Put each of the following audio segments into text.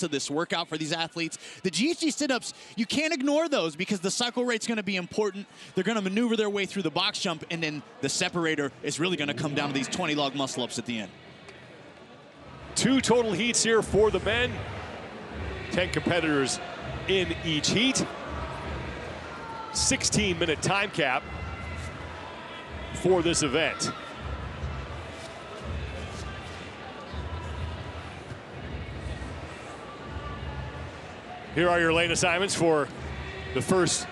to this workout for these athletes. The GHD sit-ups, you can't ignore those because the cycle rate's going to be important. They're going to maneuver their way through the box jump, and then the separator is really going to come down to these 20 log muscle-ups at the end. 2 total heats here for the men. 10 competitors in each heat. 16-minute time cap for this event. Here are your lane assignments for the first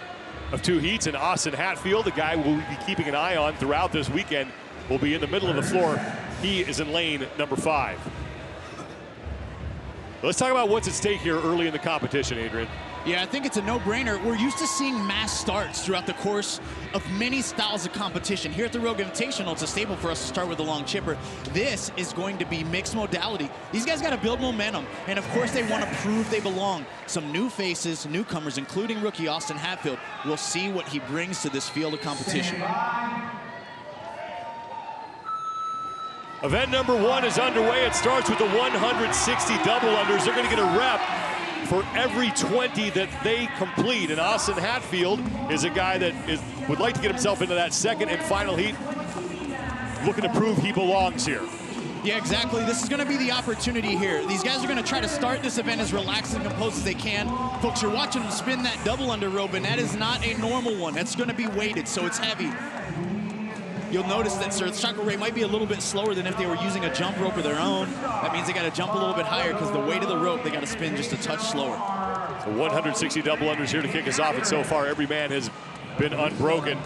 of 2 heats. And Austin Hatfield, the guy we'll be keeping an eye on throughout this weekend, will be in the middle of the floor. He is in lane number 5. Let's talk about what's at stake here early in the competition, Adrian. Yeah, I think it's a no-brainer. We're used to seeing mass starts throughout the course of many styles of competition. Here at the Rogue Invitational, it's a staple for us to start with a long chipper. This is going to be mixed modality. These guys got to build momentum, and of course they want to prove they belong. Some new faces, newcomers, including rookie Austin Hatfield. We'll see what he brings to this field of competition. Event number 1 is underway. It starts with the 160 double unders. They're going to get a rep for every 20 that they complete. And Austin Hatfield is a guy that would like to get himself into that second and final heat, looking to prove he belongs here. Yeah, exactly. This is going to be the opportunity here. These guys are going to try to start this event as relaxed and composed as they can. Folks, you're watching them spin that double under rope, and that is not a normal one. That's going to be weighted, so it's heavy. You'll notice that the cycle rate might be a little bit slower than if they were using a jump rope of their own. That means they got to jump a little bit higher because the weight of the rope, they got to spin just a touch slower. So 160 double unders here to kick us off, and so far every man has been unbroken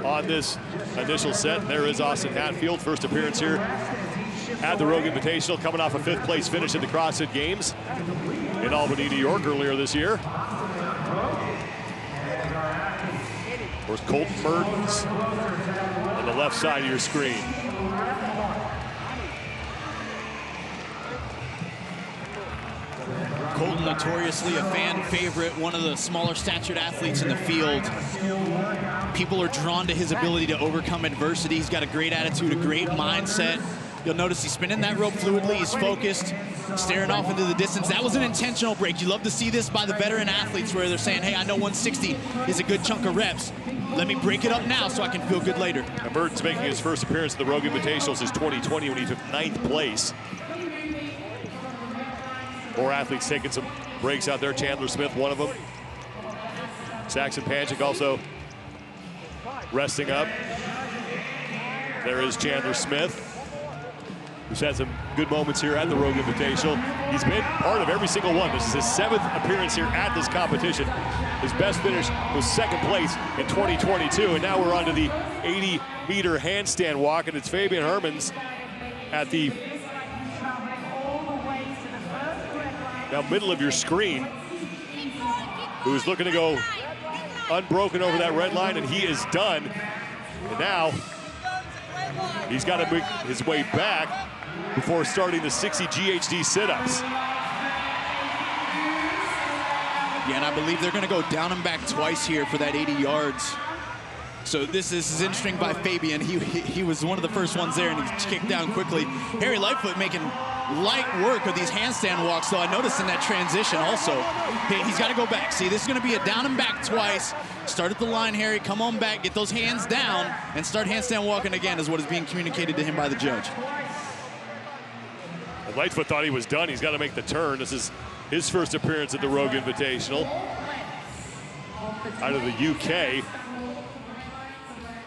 on this initial set. And there is Austin Hatfield, first appearance here at the Rogue Invitational, coming off a 5th place finish at the CrossFit Games in Albany, New York earlier this year. Of course, Colton Mertens on the left side of your screen. Colton, notoriously a fan favorite, one of the smaller statured athletes in the field. People are drawn to his ability to overcome adversity. He's got a great attitude, a great mindset. You'll notice he's spinning that rope fluidly. He's focused, staring off into the distance. That was an intentional break. You love to see this by the veteran athletes where they're saying, hey, I know 160 is a good chunk of reps. Let me break it up now so I can feel good later. And Mertens making his first appearance at the Rogue Invitational since 2020 when he took 9th place. More athletes taking some breaks out there. Chandler Smith, one of them. Saxon Panchik also resting up. There is Chandler Smith, who's had some good moments here at the Rogue Invitational. He's been part of every single one. This is his 7th appearance here at this competition. His best finish was 2nd place in 2022, and now we're on to the 80-meter handstand walk, and it's Fabian Hermans at the now middle of your screen, who's looking to go unbroken over that red line, and he is done. And now he's got to make his way back before starting the 60 GHD sit-ups. Yeah, and I believe they're going to go down and back twice here for that 80 yards. So this is interesting by Fabian. He was one of the first ones there, and he kicked down quickly. Harry Lightfoot making light work of these handstand walks, so I noticed in that transition also. He's got to go back. See, this is going to be a down and back twice. Start at the line, Harry. Come on back, get those hands down, and start handstand walking again is what is being communicated to him by the judge. And Lightfoot thought he was done. He's got to make the turn. This is his first appearance at the Rogue Invitational out of the UK.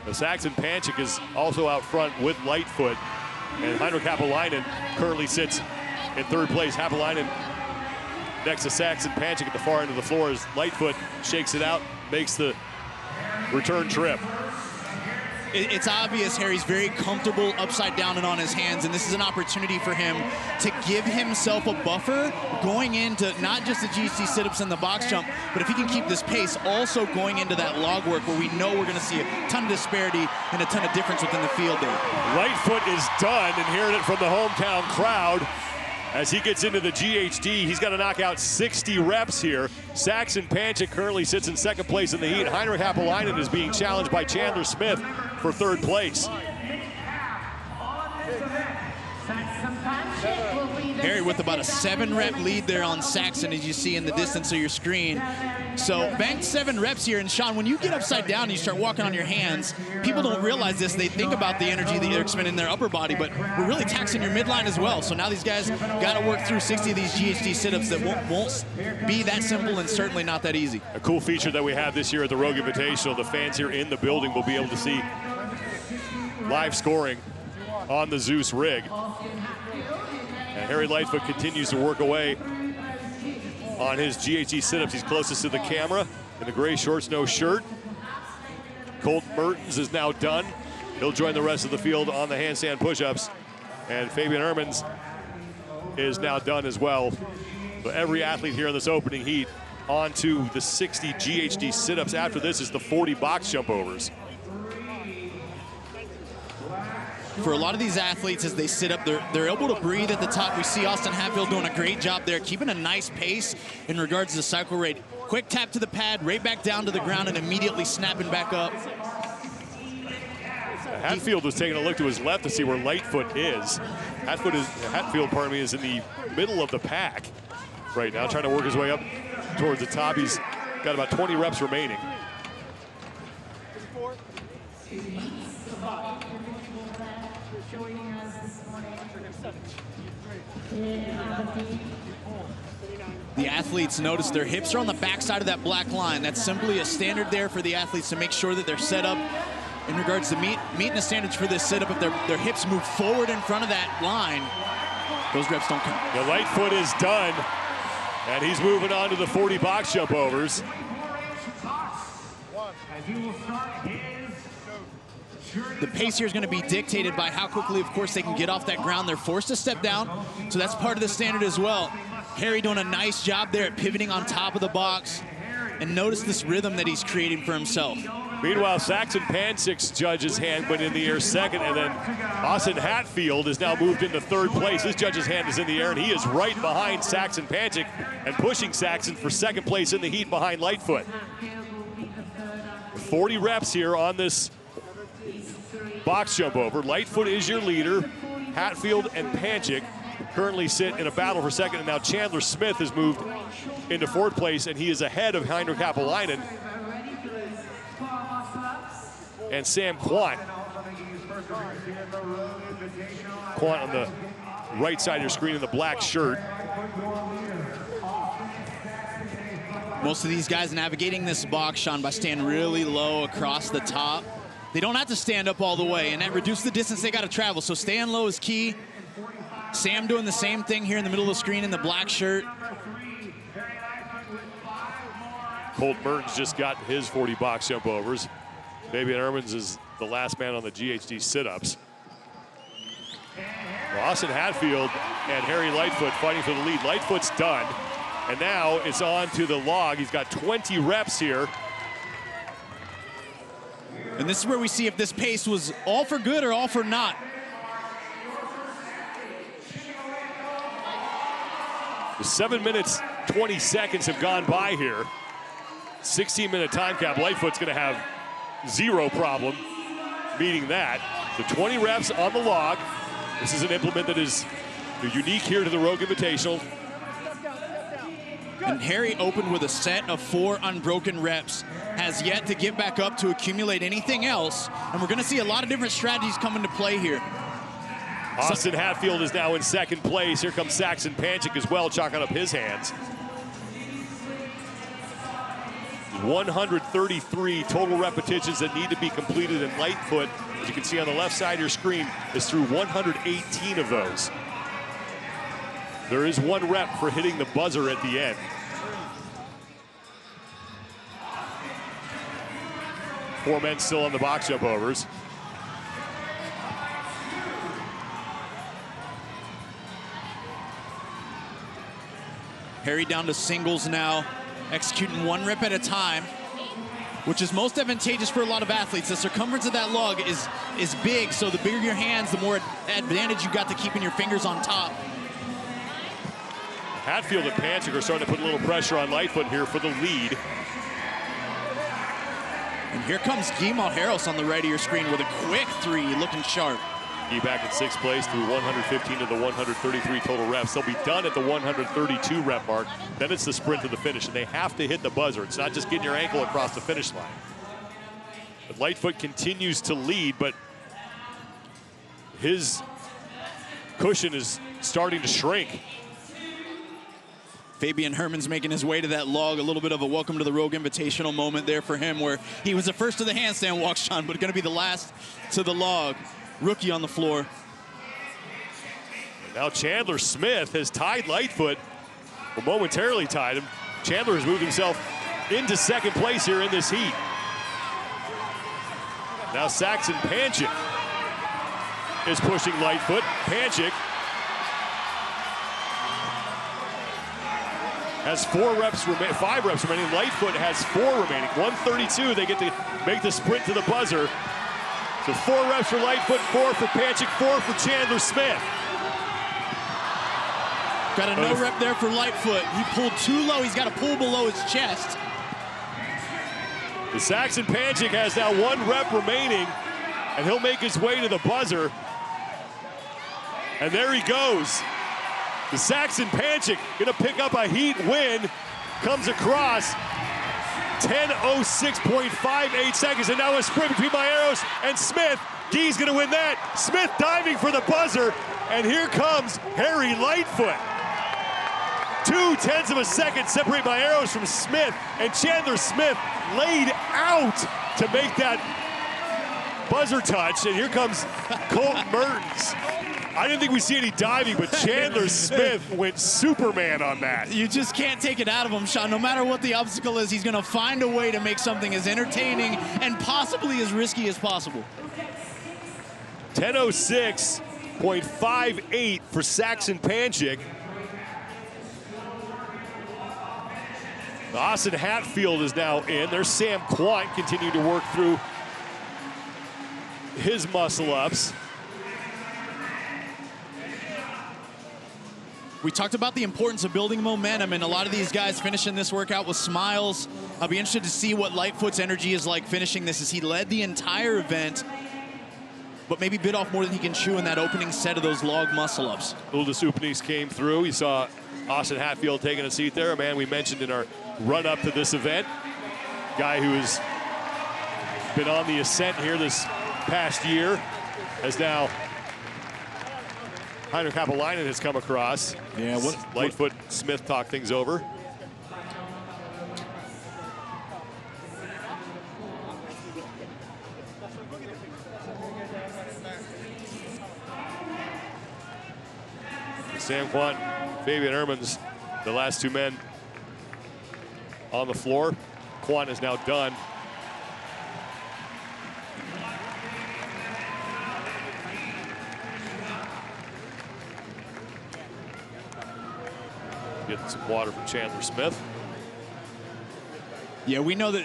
The Saxon Panchik is also out front with Lightfoot. And Heinrich Happelainen currently sits in 3rd place. Happelainen next to Saxon Panchik at the far end of the floor as Lightfoot shakes it out, makes the return trip. It's obvious Harry's very comfortable upside down and on his hands, and this is an opportunity for him to give himself a buffer going into not just the GHD sit-ups and the box jump, but if he can keep this pace, also going into that log work where we know we're going to see a ton of disparity and a ton of difference within the field there. Lightfoot is done, and hearing it from the hometown crowd as he gets into the GHD. He's got to knock out 60 reps here. Saxon Panchik currently sits in 2nd place in the heat. Heinrich Happelainen is being challenged by Chandler Smith for 3rd place. Saxon Panchik will be Harry with about a 7-rep lead there on Saxon, as you see in the distance of your screen. So banked 7 reps here. And Sean, when you get upside down and you start walking on your hands, people don't realize this. They think about the energy that they're expending in their upper body, but we're really taxing your midline as well. So now these guys got to work through 60 of these GHD sit-ups that won't be that simple and certainly not that easy. A cool feature that we have this year at the Rogue Invitational, the fans here in the building will be able to see live scoring on the Zeus rig. And Harry Lightfoot continues to work away on his GHD sit-ups. He's closest to the camera in the gray shorts, no shirt. Colton Mertens is now done. He'll join the rest of the field on the handstand push-ups. And Fabian Ermans is now done as well. So every athlete here in this opening heat on to the 60 GHD sit-ups. After this is the 40 box jump overs. For a lot of these athletes, as they sit up, they're able to breathe at the top. We see Austin Hatfield doing a great job there, keeping a nice pace in regards to the cycle rate. Quick tap to the pad, right back down to the ground, and immediately snapping back up. Hatfield was taking a look to his left to see where Lightfoot is. Hatfield, pardon me, is in the middle of the pack right now, trying to work his way up towards the top. He's got about 20 reps remaining. The athletes notice their hips are on the backside of that black line. That's simply a standard there for the athletes to make sure that they're set up in regards to meeting the standards for this sit-up. If their hips move forward in front of that line, those reps don't count. The Lightfoot is done, and he's moving on to the 40 box jump overs. The pace here is going to be dictated by how quickly, of course, they can get off that ground. They're forced to step down, so that's part of the standard as well. Harry doing a nice job there at pivoting on top of the box. And notice this rhythm that he's creating for himself. Meanwhile, Saxon Pancik's judge's hand went in the air second, and then Austin Hatfield has now moved into third place. His judge's hand is in the air, and he is right behind Saxon Pancik and pushing Saxon for second place in the heat behind Lightfoot. 40 reps here on this box jump over. Lightfoot is your leader. Hatfield and Pancik currently sit in a battle for second, and now Chandler Smith has moved into fourth place, and he is ahead of Heinrich Apolainen and Sam Quant. Quant on the right side of your screen in the black shirt. Most of these guys navigating this box, Sean, by staying really low across the top. They don't have to stand up all the way, and that reduces the distance they got to travel. So staying low is key. Sam doing the same thing here in the middle of the screen in the black shirt. Colt Mertens just got his 40 box jump overs. Fabian Ermans is the last man on the GHD sit-ups. Austin Hatfield and Harry Lightfoot fighting for the lead. Lightfoot's done, and now it's on to the log. He's got 20 reps here. And this is where we see if this pace was all for good or all for not. The 7 minutes, 20 seconds have gone by here. 16-minute time cap. Lightfoot's going to have zero problem meeting that. The 20 reps on the log. This is an implement that is unique here to the Rogue Invitational. And Harry opened with a set of 4 unbroken reps. Has yet to get back up to accumulate anything else. And we're going to see a lot of different strategies come into play here. Austin Hatfield is now in second place. Here comes Saxon Pancik as well, chalking up his hands. 133 total repetitions that need to be completed, and Lightfoot, as you can see on the left side of your screen, is through 118 of those. There is 1 rep for hitting the buzzer at the end. Four men still on the box jump overs. Harry down to singles now, executing 1 rep at a time, which is most advantageous for a lot of athletes. The circumference of that log is big, so the bigger your hands, the more advantage you got to keeping your fingers on top. Hatfield and Pancik are starting to put a little pressure on Lightfoot here for the lead. And here comes Guy Malheiros on the right of your screen with a quick 3, looking sharp. Gee back in 6th place through 115 of the 133 total reps. They'll be done at the 132 rep mark. Then it's the sprint to the finish, and they have to hit the buzzer. It's not just getting your ankle across the finish line. But Lightfoot continues to lead, but his cushion is starting to shrink. Fabian Herman's making his way to that log. A little bit of a welcome to the Rogue Invitational moment there for him, where he was the first to the handstand walk, Sean, but going to be the last to the log. Rookie on the floor. Now Chandler Smith has tied Lightfoot, or momentarily tied him. Chandler has moved himself into 2nd place here in this heat. Now Saxon Panchik is pushing Lightfoot. Panchik has 5 reps remaining. Lightfoot has 4 remaining. 132, they get to make the sprint to the buzzer. So 4 reps for Lightfoot, 4 for Panchik, 4 for Chandler Smith. Got a no rep there for Lightfoot. He pulled too low. He's got to pull below his chest. The Saxon Panchik has now 1 rep remaining, and he'll make his way to the buzzer. And there he goes. The Saxon Panchik gonna pick up a heat win, comes across 10:06.58 seconds, and now a sprint between my arrows and Smith. Guy's gonna win that. Smith diving for the buzzer, and here comes Harry Lightfoot. 0.2 of a second separate my arrows from Smith, and Chandler Smith laid out to make that buzzer touch, and here comes Colton Mertens. I didn't think we'd see any diving, but Chandler Smith went Superman on that. You just can't take it out of him, Sean. No matter what the obstacle is, he's going to find a way to make something as entertaining and possibly as risky as possible. 10:06.58 for Saxon Panchik. Austin Hatfield is now in. There's Sam Quant continuing to work through his muscle-ups. We talked about the importance of building momentum, and a lot of these guys finishing this workout with smiles. I'll be interested to see what Lightfoot's energy is like finishing this, as he led the entire event, but maybe bit off more than he can chew in that opening set of those log muscle-ups. Uldis Upniks came through. You saw Austin Hatfield taking a seat there, a man we mentioned in our run-up to this event. Guy who has been on the ascent here this past year, has now Heiner Kapalainen has come across. Yeah, Lightfoot, Smith talk things over. Sam Quant, Fabian Hermans, the last 2 men on the floor. Quant is now done. Getting some water from Chandler Smith. Yeah, we know that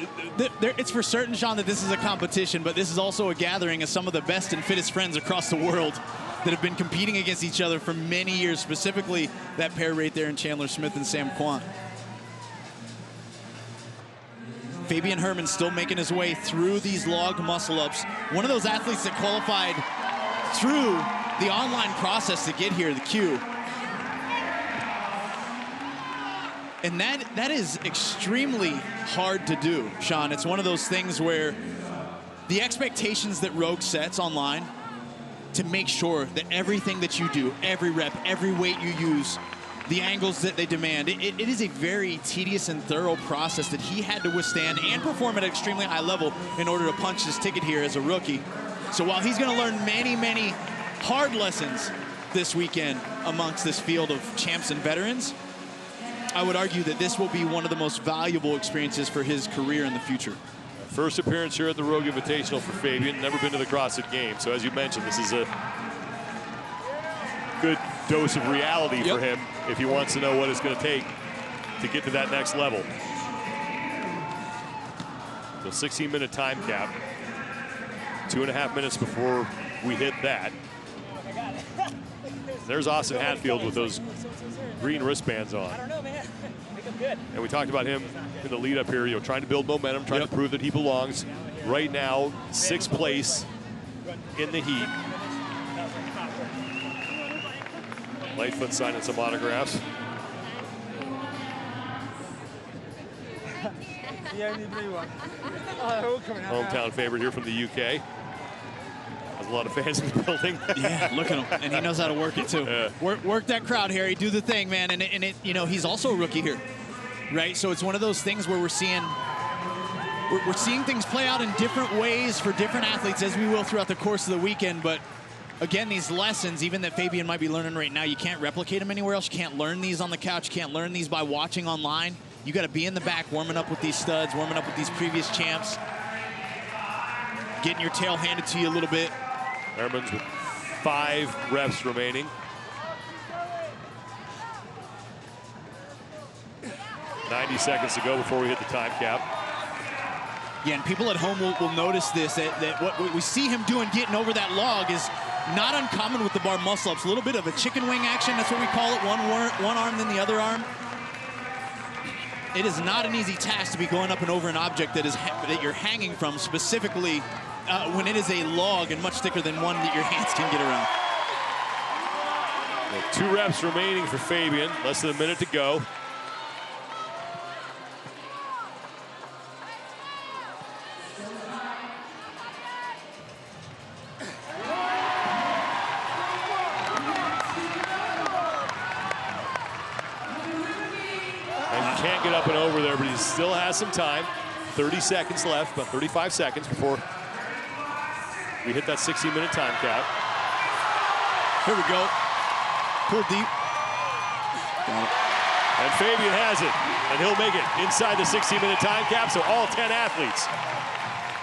it's for certain, Sean, that this is a competition, but this is also a gathering of some of the best and fittest friends across the world that have been competing against each other for many years, specifically that pair right there in Chandler Smith and Sam Quant. Fabian Herman still making his way through these log muscle-ups. One of those athletes that qualified through the online process to get here, the Q. And that is extremely hard to do, Sean. It's one of those things where the expectations that Rogue sets online to make sure that everything that you do, every rep, every weight you use, the angles that they demand, it is a very tedious and thorough process that he had to withstand and perform at an extremely high level in order to punch his ticket here as a rookie. So while he's going to learn many, many hard lessons this weekend amongst this field of champs and veterans, I would argue that this will be one of the most valuable experiences for his career in the future. First appearance here at the Rogue Invitational for Fabian. Never been to the CrossFit Games. So as you mentioned, this is a good dose of reality for him if he wants to know what it's going to take to get to that next level. So 16-minute time cap. 2.5 minutes before we hit that. There's Austin Hatfield with those green wristbands on. And we talked about him in the lead up here, you know, trying to build momentum, trying to prove that he belongs. Right now, 6th place in the heat. Lightfoot signing some autographs. Hometown favorite here from the UK. Has a lot of fans in the building. Yeah, look at him, and he knows how to work it too. Yeah. Work that crowd, Harry. Do the thing, man. And it, you know, he's also a rookie here, right? So it's one of those things where we're seeing things play out in different ways for different athletes, as we will throughout the course of the weekend. But again, these lessons, even that Fabian might be learning right now, you can't replicate them anywhere else. You can't learn these on the couch. You can't learn these by watching online. You got to be in the back warming up with these studs, warming up with these previous champs, getting your tail handed to you a little bit. Hermans with 5 reps remaining. 90 seconds to go before we hit the time cap. Yeah, and people at home will notice this, that what we see him doing, getting over that log, is not uncommon with the bar muscle-ups. A little bit of a chicken wing action, that's what we call it, one arm then the other arm. It is not an easy task to be going up and over an object that you're hanging from, specifically when it is a log and much thicker than one that your hands can get around. Well, 2 reps remaining for Fabian, less than a minute to go. Can't get up and over there, but he still has some time. 30 seconds left, about 35 seconds before we hit that 60-minute time cap. Here we go. Pull deep. Got it. And Fabian has it, and he'll make it inside the 60-minute time cap, so all 10 athletes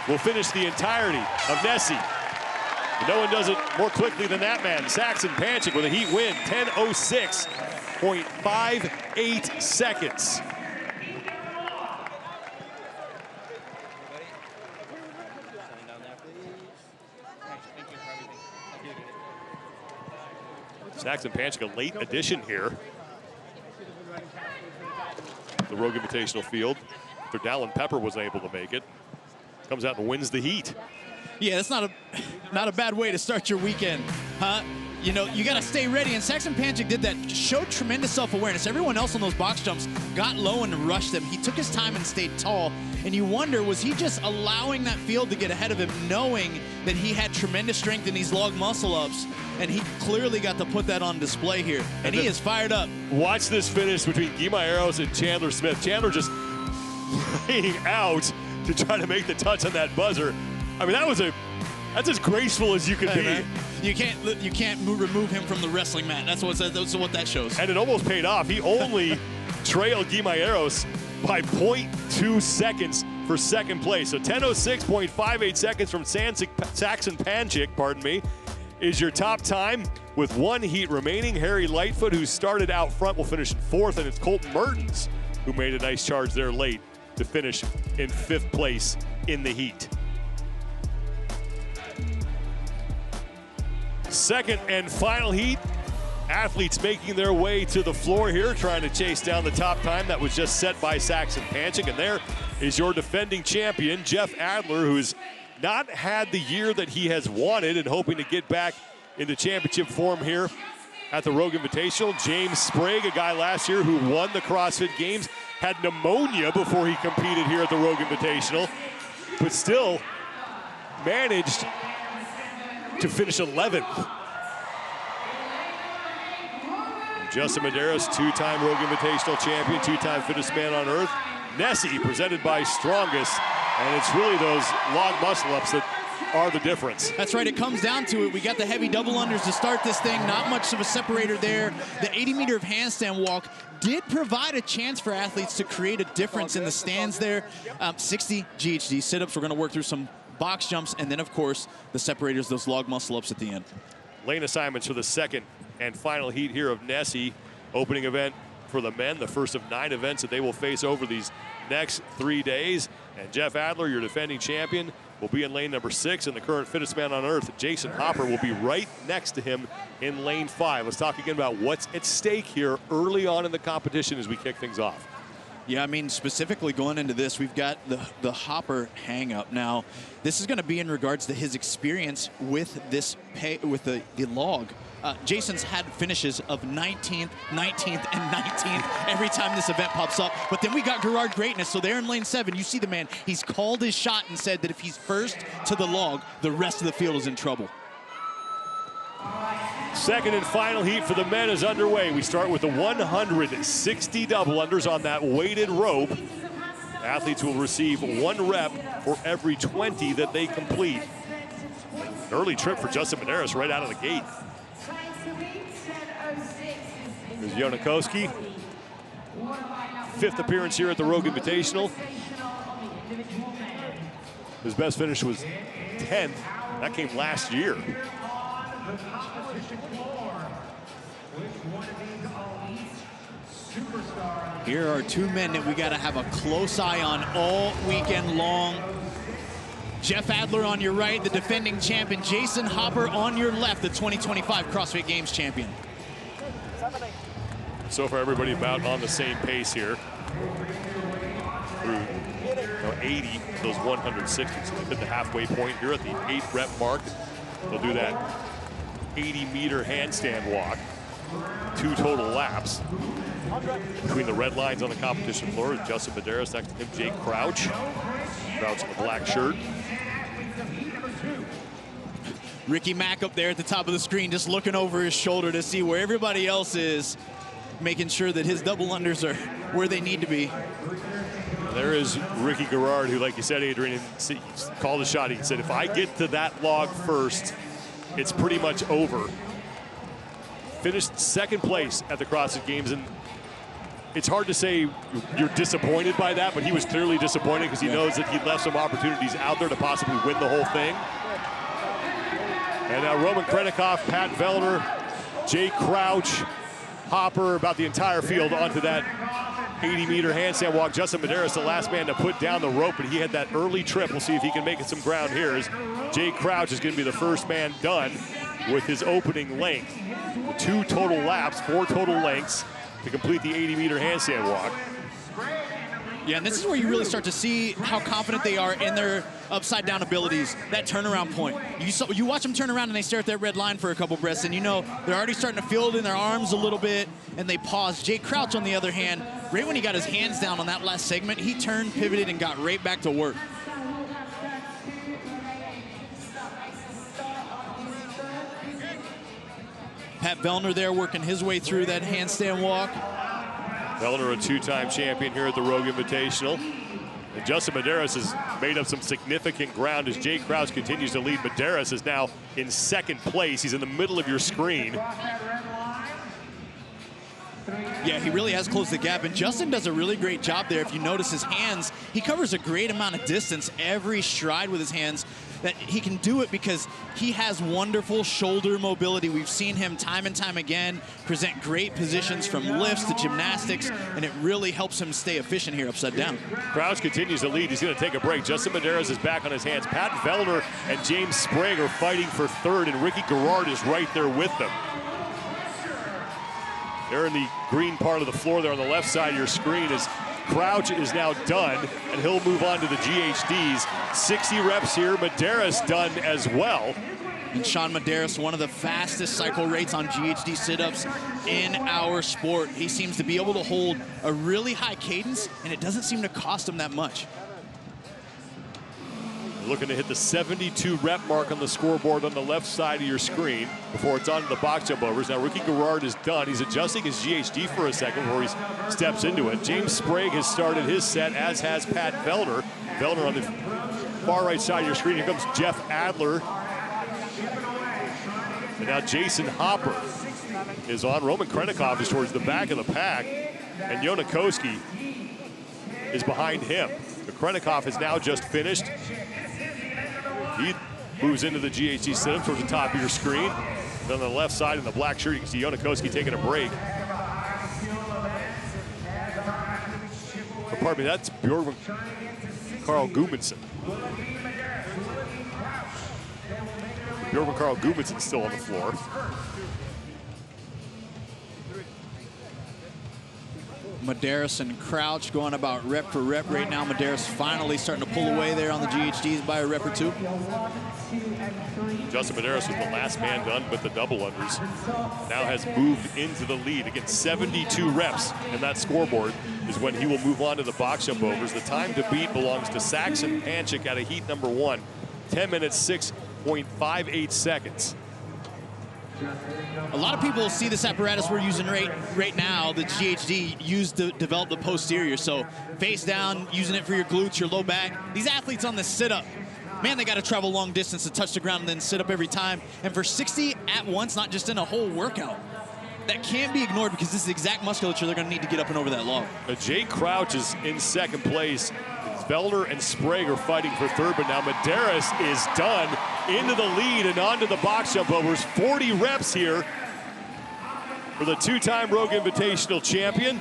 will finish the entirety of Nessie. And no one does it more quickly than that man, Saxon Panchik, with a heat win, 10:06.58 seconds. Saxon Panchik, a late addition here. The Rogue Invitational field. After Dallin Pepper wasn't able to make it. Comes out and wins the heat. Yeah, that's not a bad way to start your weekend, huh? You know, you got to stay ready, and Saxon Panchik did that, showed tremendous self-awareness. Everyone else on those box jumps got low and rushed them. He took his time and stayed tall, and you wonder, was he just allowing that field to get ahead of him, knowing that he had tremendous strength in these log muscle-ups, and he clearly got to put that on display here, and he is fired up. Watch this finish between Guimaraes and Chandler Smith. Chandler just laying out to try to make the touch on that buzzer. I mean, that's as graceful as you can be. Man. You can't remove him from the wrestling mat. That's what that shows. And it almost paid off. He only trailed Guimaraes by 0.2 seconds for second place. So 10:06.58 seconds from Saxon Panchik, pardon me, is your top time with 1 heat remaining. Harry Lightfoot, who started out front, will finish in 4th, and it's Colton Mertens who made a nice charge there late to finish in 5th place in the heat. Second and final heat. Athletes making their way to the floor here, trying to chase down the top time that was just set by Saxon Panchik. And there is your defending champion, Jeff Adler, who has not had the year that he has wanted and hoping to get back into championship form here at the Rogue Invitational. James Sprague, a guy last year who won the CrossFit Games, had pneumonia before he competed here at the Rogue Invitational, but still managed to finish 11th. Justin Medeiros, 2-time Rogue Invitational champion, 2-time fittest man on earth. Nessie, presented by Strongest, and it's really those log muscle-ups that are the difference. That's right, it comes down to it. We got the heavy double unders to start this thing, not much of a separator there. The 80-meter of handstand walk did provide a chance for athletes to create a difference in the stands there. 60 GHD sit-ups. We're gonna work through some box jumps, and then of course the separators, those log muscle-ups at the end. Lane assignments for the second and final heat here of Nessie. Opening event for the men, the first of 9 events that they will face over these next 3 days. And Jeff Adler, your defending champion, will be in lane number 6, and the current fittest man on earth, Jason Hopper, will be right next to him in lane 5. Let's talk again about what's at stake here early on in the competition as we kick things off. Yeah, I mean, specifically going into this, we've got the Hopper hang-up. Now, this is going to be in regards to his experience with this the log Jason's had finishes of 19th, 19th, and 19th every time this event pops up. But then we got Gerard Greatness. So there in lane 7, you see the man. He's called his shot and said that if he's first to the log, the rest of the field is in trouble. Second and final heat for the men is underway. We start with the 160 double-unders on that weighted rope. Athletes will receive 1 rep for every 20 that they complete. An early trip for Justin Medeiros right out of the gate. There's Jonakowski. 5th appearance here at the Rogue Invitational. His best finish was 10th. That came last year. Here are 2 men that we got to have a close eye on all weekend long. Jeff Adler on your right, the defending champion. Jason Hopper on your left, the 2025 CrossFit Games champion. So far, everybody about on the same pace here. Through 80, those 160s. So they hit the halfway point here at the 8 rep mark. They'll do that 80-meter handstand walk. 2 total laps. Between the red lines on the competition floor is Justin Medeiros, next to him Jake Crouch. Crouch in the black shirt. Ricky Mack up there at the top of the screen, just looking over his shoulder to see where everybody else is, making sure that his double unders are where they need to be. There is Ricky Gerard, who, like you said, Adrian, called a shot. He said, if I get to that log first, it's pretty much over. Finished 2nd place at the CrossFit Games, and it's hard to say you're disappointed by that, but he was clearly disappointed because he knows that he left some opportunities out there to possibly win the whole thing. And now Roman Krennikov, Pat Vellner, Jake Crouch, Hopper, about the entire field onto that 80-meter handstand walk. Justin Medeiros, the last man to put down the rope, but he had that early trip. We'll see if he can make it some ground here, as Jake Crouch is going to be the first man done with his opening length. 2 total laps, 4 total lengths to complete the 80-meter handstand walk. Yeah, and this is where you really start to see how confident they are in their upside-down abilities, that turnaround point. You watch them turn around and they stare at that red line for a couple breaths, and you know they're already starting to feel it in their arms a little bit, and they pause. Jake Crouch, on the other hand, right when he got his hands down on that last segment, he turned, pivoted, and got right back to work. Pat Vellner there working his way through that handstand walk. Vellner, a 2-time champion here at the Rogue Invitational. And Justin Medeiros has made up some significant ground as Jake Crouch continues to lead. Medeiros is now in 2nd place. He's in the middle of your screen. Yeah, he really has closed the gap, and Justin does a really great job there. If you notice his hands, he covers a great amount of distance every stride with his hands. That he can do it because he has wonderful shoulder mobility. We've seen him time and time again present great positions from lifts to gymnastics, and it really helps him stay efficient here upside down. Crouch continues to lead. He's going to take a break. Justin Medeiros is back on his hands. Pat Vellner and James Sprague are fighting for 3rd, and Ricky Gerard is right there with them. They're in the green part of the floor there on the left side of your screen as Crouch is now done, and he'll move on to the GHDs. 60 reps here. Medeiros done as well. And Sean Medeiros, one of the fastest cycle rates on GHD sit-ups in our sport. He seems to be able to hold a really high cadence, and it doesn't seem to cost him that much. Looking to hit the 72 rep mark on the scoreboard on the left side of your screen before it's on to the box jump overs. Now Ricky Gerard is done. He's adjusting his GHD for a second before he steps into it. James Sprague has started his set, as has Pat Vellner. Vellner on the far right side of your screen. Here comes Jeff Adler. And now Jason Hopper is on. Roman Krennikov is towards the back of the pack, and Jonakowski is behind him. The Krennikov has now just finished. He moves into the GHD sit-up towards the top of your screen. And on the left side in the black shirt, you can see Jonakowski taking a break. Pardon me, that's Bjorn Carl Gudmundsson. Bjorn Carl Gudmundsson still on the floor. Medeiros and Crouch going about rep for rep right now. Medeiros finally starting to pull away there on the GHDs by a rep or two. Justin Medeiros was the last man done with the double unders. Now has moved into the lead. Again, 72 reps in that scoreboard is when he will move on to the box jump overs. The time to beat belongs to Saxon Panchik out of heat number 1. 10 minutes, 6.58 seconds. A lot of people see this apparatus we're using right now, the GHD, used to develop the posterior. So face down, using it for your glutes, your low back. These athletes on this sit-up, man, they got to travel long distance to touch the ground and then sit up every time. And for 60 at once, not just in a whole workout, that can't be ignored because this is the exact musculature they're going to need to get up and over that log. Jay Crouch is in second place. Vellner and Sprague are fighting for third, but now Medeiros is done into the lead and onto the box jump overs. 40 reps here for the two-time Rogue Invitational champion.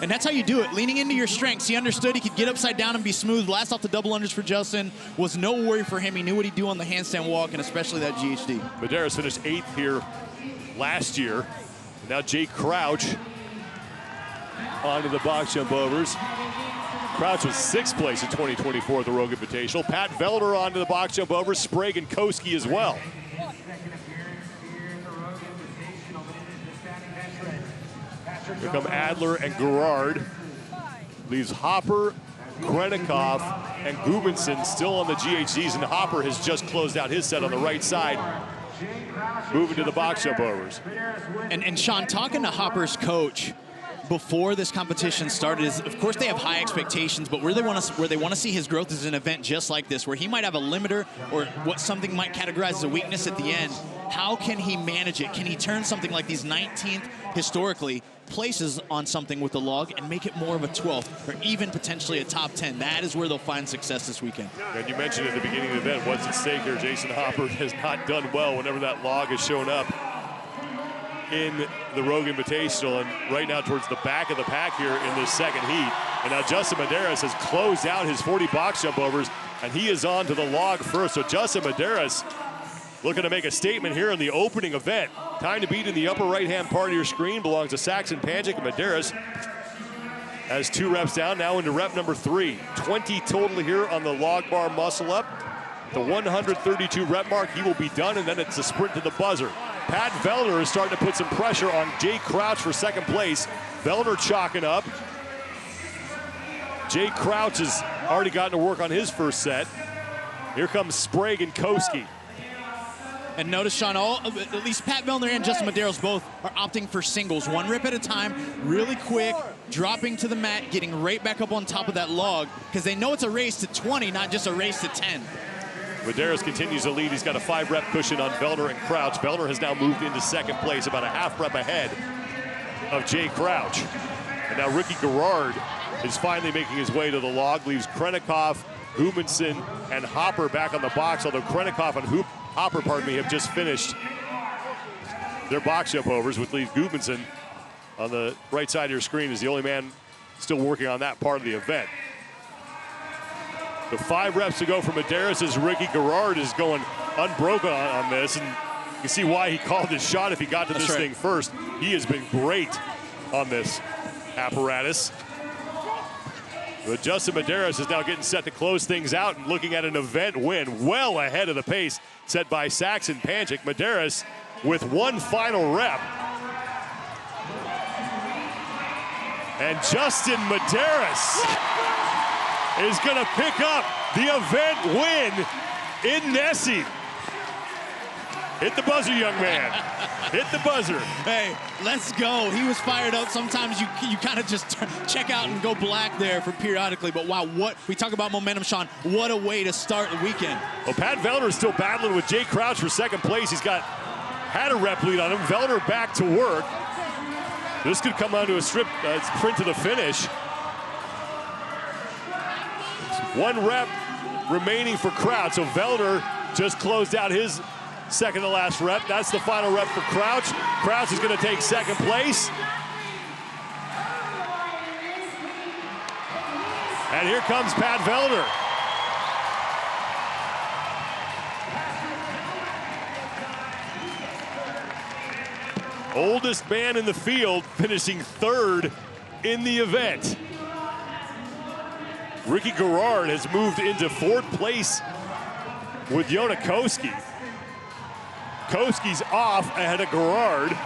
And that's how you do it, leaning into your strengths. He understood he could get upside down and be smooth. Last off the double unders for Justin was no worry for him. He knew what he'd do on the handstand walk, and especially that GHD. Medeiros finished 8th here last year. Now Jay Crouch onto the box jump overs. Crouch was 6th place in 2024 at the Rogue Invitational. Pat Vellner onto the box jump overs. Sprague and Koski as well. Here come Adler and Gerard. Leaves Hopper, Krennikov, and Gubinson still on the GHDs, and Hopper has just closed out his set on the right side, moving to the box jump overs. And Sean, talking to Hopper's coach before this competition started is, of course, they have high expectations, but where they want to see his growth is an event just like this, where he might have a limiter or what something might categorize as a weakness at the end. How can he manage it? Can he turn something like these 19th historically places on something with the log and make it more of a 12th or even potentially a top 10? That is where they'll find success this weekend. And you mentioned at the beginning of the event, what's at stake here? Jason Hopper has not done well whenever that log has shown up in the Rogue Invitational, and right now towards the back of the pack here in this second heat. And now Justin Medeiros has closed out his 40 box jump overs, and he is on to the log first. So Justin Medeiros looking to make a statement here in the opening event. Time to beat in the upper right-hand part of your screen belongs to Saxon Panchik, and Medeiros has 2 reps down, now into rep number 3. 20 total here on the log bar muscle up. The 132 rep mark, he will be done, and then it's a sprint to the buzzer. Pat Vellner is starting to put some pressure on Jay Crouch for second place. Vellner chalking up. Jay Crouch has already gotten to work on his first set. Here comes Sprague and Koski. And notice, Sean, at least Pat Vellner and Justin Medeiros both are opting for singles, 1 rep at a time, really quick, dropping to the mat, getting right back up on top of that log, because they know it's a race to 20, not just a race to 10. Medeiros continues to lead. He's got a 5-rep cushion on Vellner and Crouch. Vellner has now moved into second place, about a half rep ahead of Jay Crouch. And now Ricky Gerard is finally making his way to the log, leaves Krennikov, Gubinson, and Hopper back on the box, although Krennikov and Hopper, have just finished their box jump overs, which leaves Gubinson on the right side of your screen is the only man still working on that part of the event. The 5 reps to go for Medeiros as Ricky Gerard is going unbroken on this, and you can see why he called his shot if he got to this thing first. He has been great on this apparatus. But Justin Medeiros is now getting set to close things out and looking at an event win well ahead of the pace set by Saxon Panchik. Medeiros with 1 final rep. And Justin Medeiros is going to pick up the event win in Nessie. Hit the buzzer, young man. Hit the buzzer. Hey, let's go. He was fired up. Sometimes you kind of just check out and go black there for periodically. But wow, what we talk about momentum, Sean. What a way to start the weekend. Well, Pat Vellner is still battling with Jay Crouch for second place. He's had a rep lead on him. Vellner back to work. This could come down to a sprint to the finish. 1 rep remaining for Crouch. So Vellner just closed out his second to last rep. That's the final rep for Crouch. Crouch is going to take second place. And here comes Pat Vellner. Oldest man in the field, finishing 3rd in the event. Ricky Garrard has moved into 4th place with Yona Koski. Koski's off ahead of Garrard.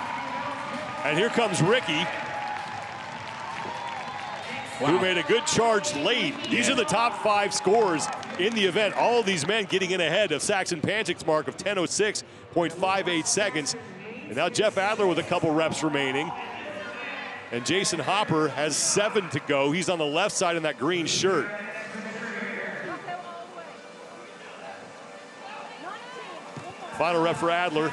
And here comes Ricky, who made a good charge late. These are the top 5 scores in the event. All of these men getting in ahead of Saxon Panchik's mark of 10:06.58 seconds. And now Jeff Adler with a couple reps remaining. And Jason Hopper has 7 to go. He's on the left side in that green shirt. Final rep for Adler.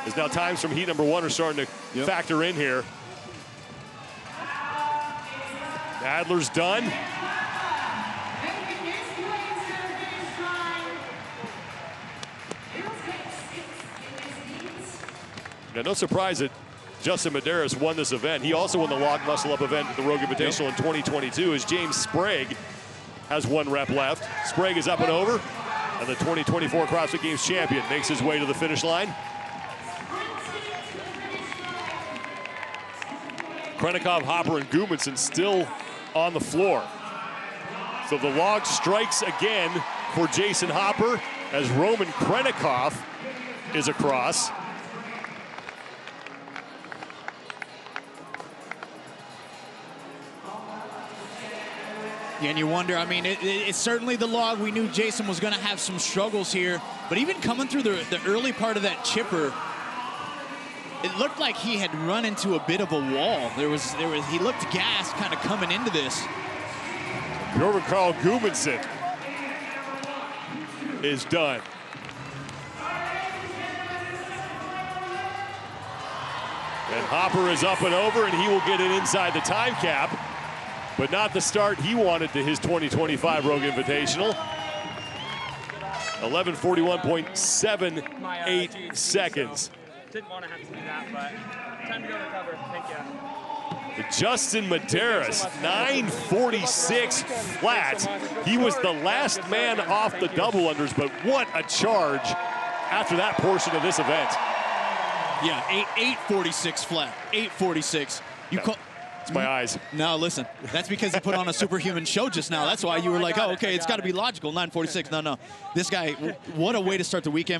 As now times from heat number 1 are starting to factor in here. Adler's done. Now, no surprise that Justin Medeiros won this event. He also won the Log Muscle Up event at the Rogue Invitational in 2022, as James Sprague has 1 rep left. Sprague is up and over, and the 2024 CrossFit Games champion makes his way to the finish line. Krennikov, Hopper, and Gudmundsson still on the floor. So the log strikes again for Jason Hopper as Roman Krennikov is across. Yeah, and you wonder, I mean, it's certainly the log. We knew Jason was going to have some struggles here, but even coming through the early part of that chipper, it looked like he had run into a bit of a wall. He looked gassed kind of coming into this. Bjorn Carl Gudmundsson is done. And Hopper is up and over, and he will get it inside the time cap, but not the start he wanted to his 2025 Rogue Invitational. 11:41.78 seconds. Didn't want to have to do that, but time to go recover. Thank you. Justin Medeiros, 9:46 flat. He was the last man off the double unders, but what a charge after that portion of this event. Yeah, 8:46 flat, 8:46. It's my eyes. No, listen, that's because he put on a superhuman show just now. That's why you were like, oh, okay, it's got to be logical, 9:46. No, this guy, what a way to start the weekend.